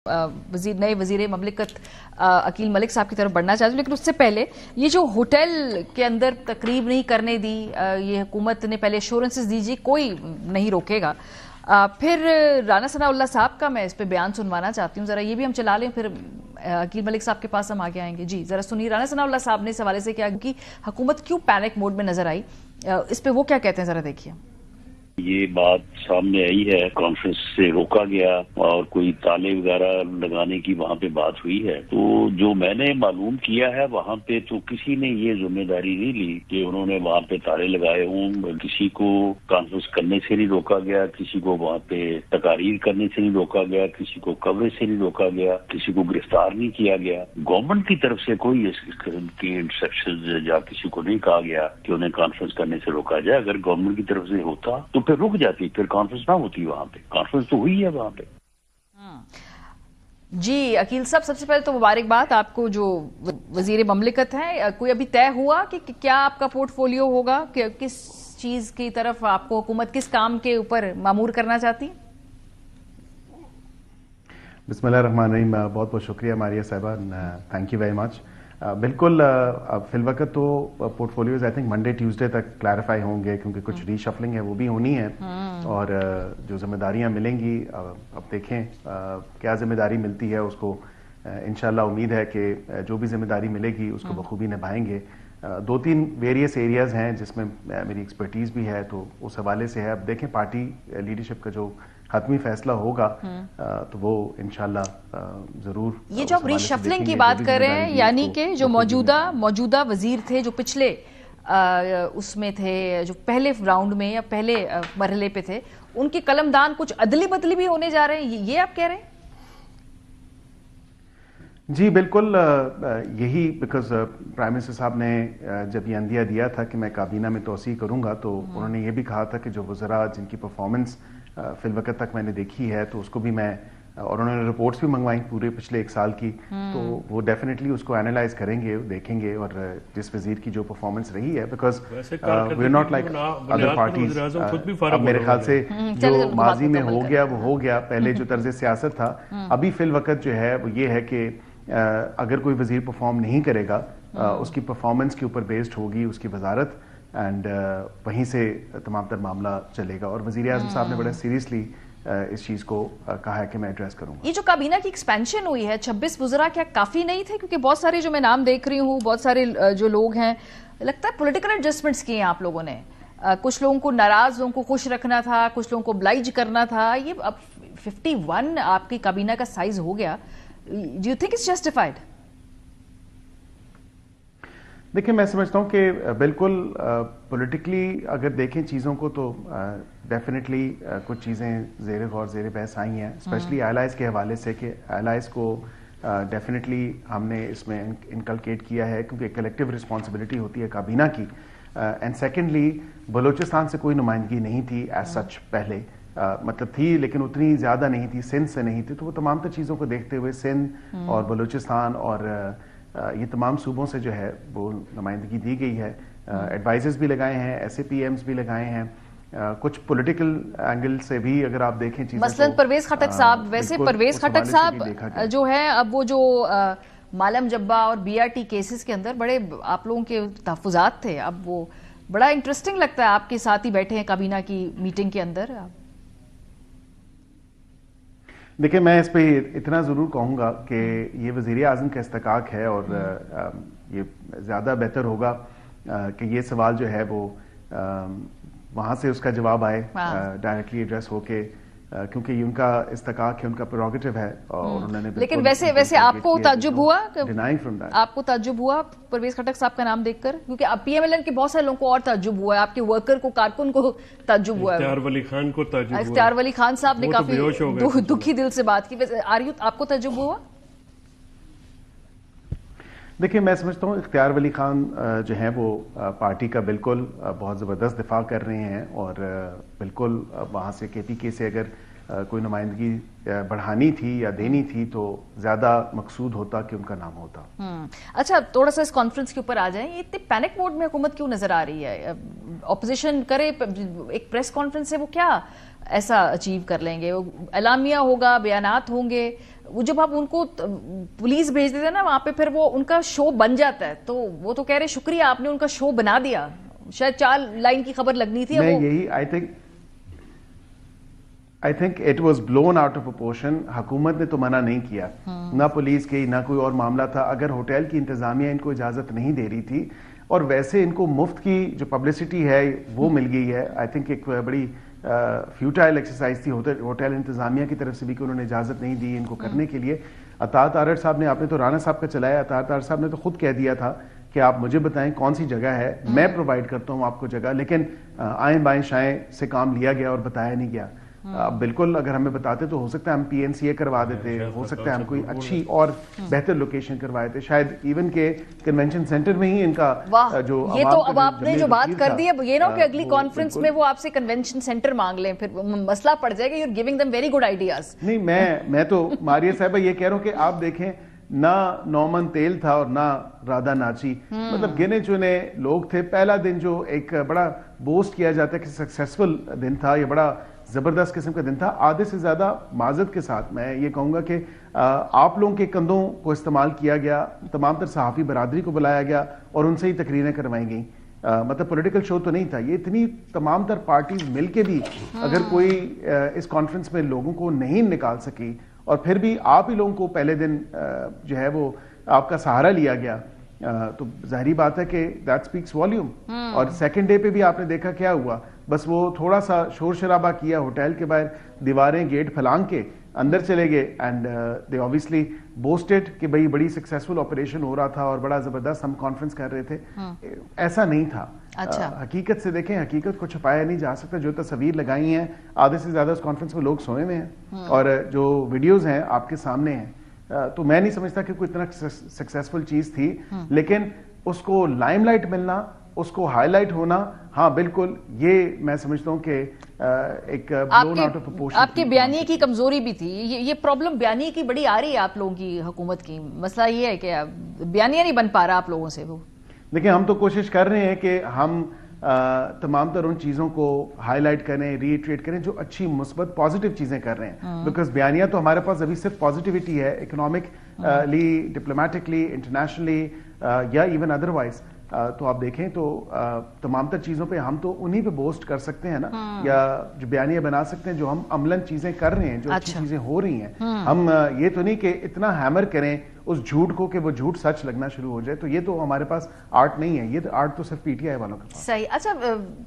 नए वजीर ममलिकत अकील मलिक साहब की तरफ बढ़ना चाहती हूँ, लेकिन उससे पहले ये जो होटल के अंदर तकरीब नहीं करने दी, ये हुकूमत ने पहले एश्योरेंसेस दीजिए कोई नहीं रोकेगा। फिर राना सनाउल्लाह साहब का मैं इस पे बयान सुनवाना चाहती हूँ, जरा ये भी हम चला लें, फिर अकील मलिक साहब के पास हम आगे आएंगे। जी जरा सुनिए राना सनाउल्लाह साहब ने इस हवाले से क्या कि हुकूमत क्यों पैनिक मोड में नजर आई, इस पे वो क्या कहते हैं, जरा देखिए। ये बात सामने आई है, कॉन्फ्रेंस से रोका गया और कोई ताले वगैरह लगाने की वहाँ पे बात हुई है। तो जो मैंने मालूम किया है वहाँ पे तो किसी ने ये जिम्मेदारी नहीं ली कि उन्होंने वहाँ पे ताले लगाए हों। किसी को कॉन्फ्रेंस करने से नहीं रोका गया, किसी को वहाँ पे तकारीर करने से नहीं रोका गया, किसी को कवरेज से नहीं रोका गया, किसी को गिरफ्तार नहीं किया गया। गवर्नमेंट की तरफ से कोई इस किस्म की इंस्ट्रक्शन या किसी को नहीं कहा गया कि उन्हें कॉन्फ्रेंस करने से रोका जाए। अगर गवर्नमेंट की तरफ से होता तो फिर रुक जाती, फिर कॉन्फ्रेंस ना होती। वहां पे कॉन्फ्रेंस तो हुई है वहां पे। जी अकील साहब, सबसे पहले तो मुबारकबाद आपको जो वजीर ममलिकत है। कोई अभी तय हुआ कि क्या आपका पोर्टफोलियो होगा, कि किस चीज की तरफ आपको हुकूमत किस काम के ऊपर मामूर करना चाहती है? बिस्मिल्लाहिर्रहमानिर्रहीम। बहुत बहुत शुक्रिया मारिया साहिबा, थैंक यू वेरी मच। बिल्कुल फिलवक्त तो portfolios I think Monday Tuesday तक क्लैरिफाई होंगे, क्योंकि कुछ रीशफलिंग है वो भी होनी है और जो जिम्मेदारियां मिलेंगी अब देखें क्या जिम्मेदारी मिलती है उसको। इंशाल्लाह उम्मीद है कि जो भी जिम्मेदारी मिलेगी उसको बखूबी निभाएंगे। दो तीन वेरियस एरियाज हैं जिसमें मेरी एक्सपर्टीज भी है, तो उस हवाले से है। अब देखें पार्टी लीडरशिप का जो हतमी फैसला होगा तो वो इंशाल्लाह जरूर। ये जो आप रीशफलिंग की बात कर रहे हैं, यानी कि जो मौजूदा वजीर थे जो पिछले उसमें थे, जो पहले राउंड में या पहले मरहले पे थे, उनके कलमदान कुछ अदली बदली भी होने जा रहे हैं, ये आप कह रहे हैं? जी बिल्कुल, यही बिकॉज प्राइम मिनिस्टर साहब ने जब ये अंदिया दिया था कि मैं काबीना में तोसी करूंगा, तो उन्होंने ये भी कहा था कि जो वज़रा जिनकी परफॉर्मेंस फिलवक्त तक मैंने देखी है तो उसको भी मैं, और उन्होंने रिपोर्ट्स भी मंगवाई पूरे पिछले 1 साल की, तो वो डेफिनेटली उसको एनालाइज करेंगे, देखेंगे। और जिस वजीर की जो परफॉर्मेंस रही है, because we are not like other parties. अब मेरे ख्याल से जो माजी में हो गया वो हो गया, पहले जो तर्ज सियासत था, अभी फिलवक्त जो है वो ये है कि अगर कोई वजीर परफॉर्म नहीं करेगा उसकी परफॉर्मेंस के ऊपर बेस्ड होगी उसकी वजारत, एंड वहीं से तमाम तर मामला चलेगा। और वजीर आज़म साहब ने बड़ा सीरियसली इस चीज को कहा है कि मैं एड्रेस करूंगा। ये जो काबीना की एक्सपेंशन हुई है 26 वज़रा, क्या काफी नहीं थे? क्योंकि बहुत सारे जो मैं नाम देख रही हूँ, बहुत सारे जो लोग हैं, लगता है पॉलिटिकल एडजस्टमेंट्स किए हैं आप लोगों ने। कुछ लोगों को नाराज, लोगों को खुश रखना था, कुछ लोगों को ब्लाइज करना था। ये अब 51 आपकी काबीना का साइज हो गया, do you think it's justified? देखिए मैं समझता हूँ कि बिल्कुल पॉलिटिकली अगर देखें चीज़ों को तो डेफिनेटली कुछ चीज़ें ज़ेर गौर ज़ेर बहस आई हैं, स्पेशली एलाइज के हवाले से, कि एलाइज को डेफिनेटली हमने इसमें इनकलकेट किया है, क्योंकि कलेक्टिव रिस्पॉन्सिबिलिटी होती है काबीना की। एंड सेकेंडली बलोचिस्तान से कोई नुमाइंदगी नहीं थी एज सच पहले, मतलब थी लेकिन उतनी ज़्यादा नहीं थी, सिंध से नहीं थी। तो वो तमाम तर चीज़ों को देखते हुए सिंध और बलूचिस्तान और ये तमाम सूबों से जो है वो नुमाइंदगी दी गई है। एडवाइजर्स भी लगाए हैं, SAPMs भी लगाए हैं। कुछ पॉलिटिकल एंगल से भी अगर आप देखें चीजें, मसलन परवेज खटक साहब, वैसे परवेज खटक साहब जो है, अब वो जो मालम जब्बा और BRT केसेस के अंदर बड़े आप लोगों के तहफुजात थे, अब वो बड़ा इंटरेस्टिंग लगता है आपके साथ ही बैठे हैं काबीना की मीटिंग के अंदर। देखिए मैं इस पे इतना ज़रूर कहूँगा कि ये वज़ीर आज़म का इस्तकाक है, और ये ज़्यादा बेहतर होगा कि ये सवाल जो है वो वहाँ से उसका जवाब आए डायरेक्टली एड्रेस होके, क्योंकि ये उनका इस्तकाक है, उनका प्रेरोगेटिव है। और उन्होंने लेकिन वैसे आपको ताज्जुब हुआ, आपको ताज्जुब हुआ परवेज खटक साहब का नाम देखकर? क्योंकि अब PMLN के बहुत सारे लोगों को और ताज्जुब हुआ है, आपके वर्कर को, कारकुन को ताज्जुब हुआ है। इख्तियार वली खान को ताज्जुब हुआ। इख्तियार वली खान साहब ने काफी दुखी दिल से बात की। वैसे आपको ताज्जुब हुआ? देखिए मैं समझता हूँ इख्तियार वली खान जो है वो पार्टी का बिल्कुल बहुत ज़बरदस्त दिफा कर रहे हैं, और बिल्कुल वहाँ से KPK से अगर कोई नुमाइंदगी बढ़ानी थी या देनी थी तो ज़्यादा मकसूद होता कि उनका नाम होता। अच्छा, थोड़ा सा इस कॉन्फ्रेंस के ऊपर आ जाएं। इतने पैनिक मोड में हुकूमत क्यों नजर आ रही है? ऑपोजिशन करे एक प्रेस कॉन्फ्रेंस से वो क्या ऐसा अचीव कर लेंगे? एलामिया होगा, बयानात होंगे, वो जब आप उनको पुलिस भेज देते हैं ना वहां पे, फिर वो उनका शो बन जाता है। तो वो तो कह रहे शुक्रिया आपने उनका शो बना दिया, शायद 4 लाइन की खबर लगनी थी। मैं यही I think it was blown out of proportion. हुकूमत ने तो मना नहीं किया, ना पुलिस की ना कोई और मामला था। अगर होटल की इंतजामिया इनको इजाजत नहीं दे रही थी, और वैसे इनको मुफ्त की जो पब्लिसिटी है वो मिल गई है, आई थिंक एक बड़ी फ्यूटाइल एक्सरसाइज थी होटल इंतजामिया की तरफ से भी कि उन्होंने इजाजत नहीं दी इनको करने के लिए। अतात आरर साहब ने, आपने तो राना साहब का चलाया, अतात आरर साहब ने तो खुद कह दिया था कि आप मुझे बताएं कौन सी जगह है, मैं प्रोवाइड करता हूं आपको जगह। लेकिन आए बाएं शाएं से काम लिया गया और बताया नहीं गया। अब बिल्कुल अगर हमें बताते तो हो सकता है हम PNCA करवा देते, हो सकता है हम कोई अच्छी और बेहतर लोकेशन करवाए थे, शायद इवन के कन्वेंशन सेंटर में ही इनका जो ये तो अब आपने जो बात कर दी है, ये ना कि अगली कॉन्फ्रेंस में वो आपसे कन्वेंशन सेंटर मांग लें, फिर मसला पड़ जाएगा। You are giving them very good ideas. नहीं, मैं तो मारिया साहबा ये कह रहा हूं कि आप देखें, ना नौमन तेल था और ना राधा नाची, मतलब गिने चुने लोग थे। पहला दिन जो एक बड़ा बोस्ट किया जाता है कि सक्सेसफुल दिन था, ये बड़ा जबरदस्त किस्म का दिन था। आधे से ज्यादा माजरत के साथ मैं ये कहूंगा कि आप लोगों के कंधों को इस्तेमाल किया गया, तमाम तर सहाफी बरादरी को बुलाया गया और उनसे ही तकरीरें करवाई गई। मतलब पॉलिटिकल शो तो नहीं था ये। इतनी तमाम तर पार्टीज मिलके भी अगर कोई इस कॉन्फ्रेंस में लोगों को नहीं निकाल सकी, और फिर भी आप ही लोगों को पहले दिन जो है वो आपका सहारा लिया गया, तो जाहिर बात है कि दैट स्पीक्स वॉल्यूम। और सेकंड डे पे भी आपने देखा क्या हुआ, बस वो थोड़ा सा शोर शराबा किया होटल के बाहर, दीवारें गेट फलांग के अंदर चले गए, एंड दे ऑब्वियसली बोस्टेड कि भाई बड़ी सक्सेसफुल ऑपरेशन हो रहा था और बड़ा जबरदस्त हम कॉन्फ्रेंस कर रहे थे। ऐसा नहीं था। अच्छा। हकीकत से देखें, हकीकत को छुपाया नहीं जा सकता। जो तस्वीर लगाई हैं, आधे से ज्यादा उस कॉन्फ्रेंस में लोग सोए हुए हैं, और जो वीडियोज हैं आपके सामने हैं। तो मैं नहीं समझता कि कोई इतना सक्सेसफुल चीज थी, लेकिन उसको लाइमलाइट मिलना, उसको हाईलाइट होना, हाँ बिल्कुल, ये मैं समझता हूँ कि एक ब्लोन आउट ऑफ प्रोपोर्शन। आपके बयानिए की कमजोरी भी थी। ये प्रॉब्लम बयानिए की बड़ी आ रही है आप लोगों की हुकूमत की। मसला ये है कि बयानिया नहीं बन पा रहा आप लोगों से। वो देखिए, हम तो कोशिश कर रहे हैं कि हम तमाम तर उन चीजों को हाईलाइट करें, रीइटरेट करें जो अच्छी मुस्बत पॉजिटिव चीजें कर रहे हैं। बिकॉज बयानिया तो हमारे पास अभी सिर्फ पॉजिटिविटी है, इकोनॉमिकली, डिप्लोमेटिकली, इंटरनेशनली या इवन अदरवाइज। तो आप देखें तो तमाम तर चीजों पे हम तो उन्हीं पे बोस्ट कर सकते हैं ना, या जो बयानिया बना सकते हैं जो हम अमलन चीजें कर रहे हैं, जो अच्छी चीजें हो रही हैं। हम ये तो नहीं कि इतना हैमर करें उस झूठ को कि वो झूठ सच लगना शुरू हो जाए। तो ये तो हमारे पास आर्ट नहीं है, ये तो आर्ट तो सिर्फ PTI वालों के पास। सही। अच्छा,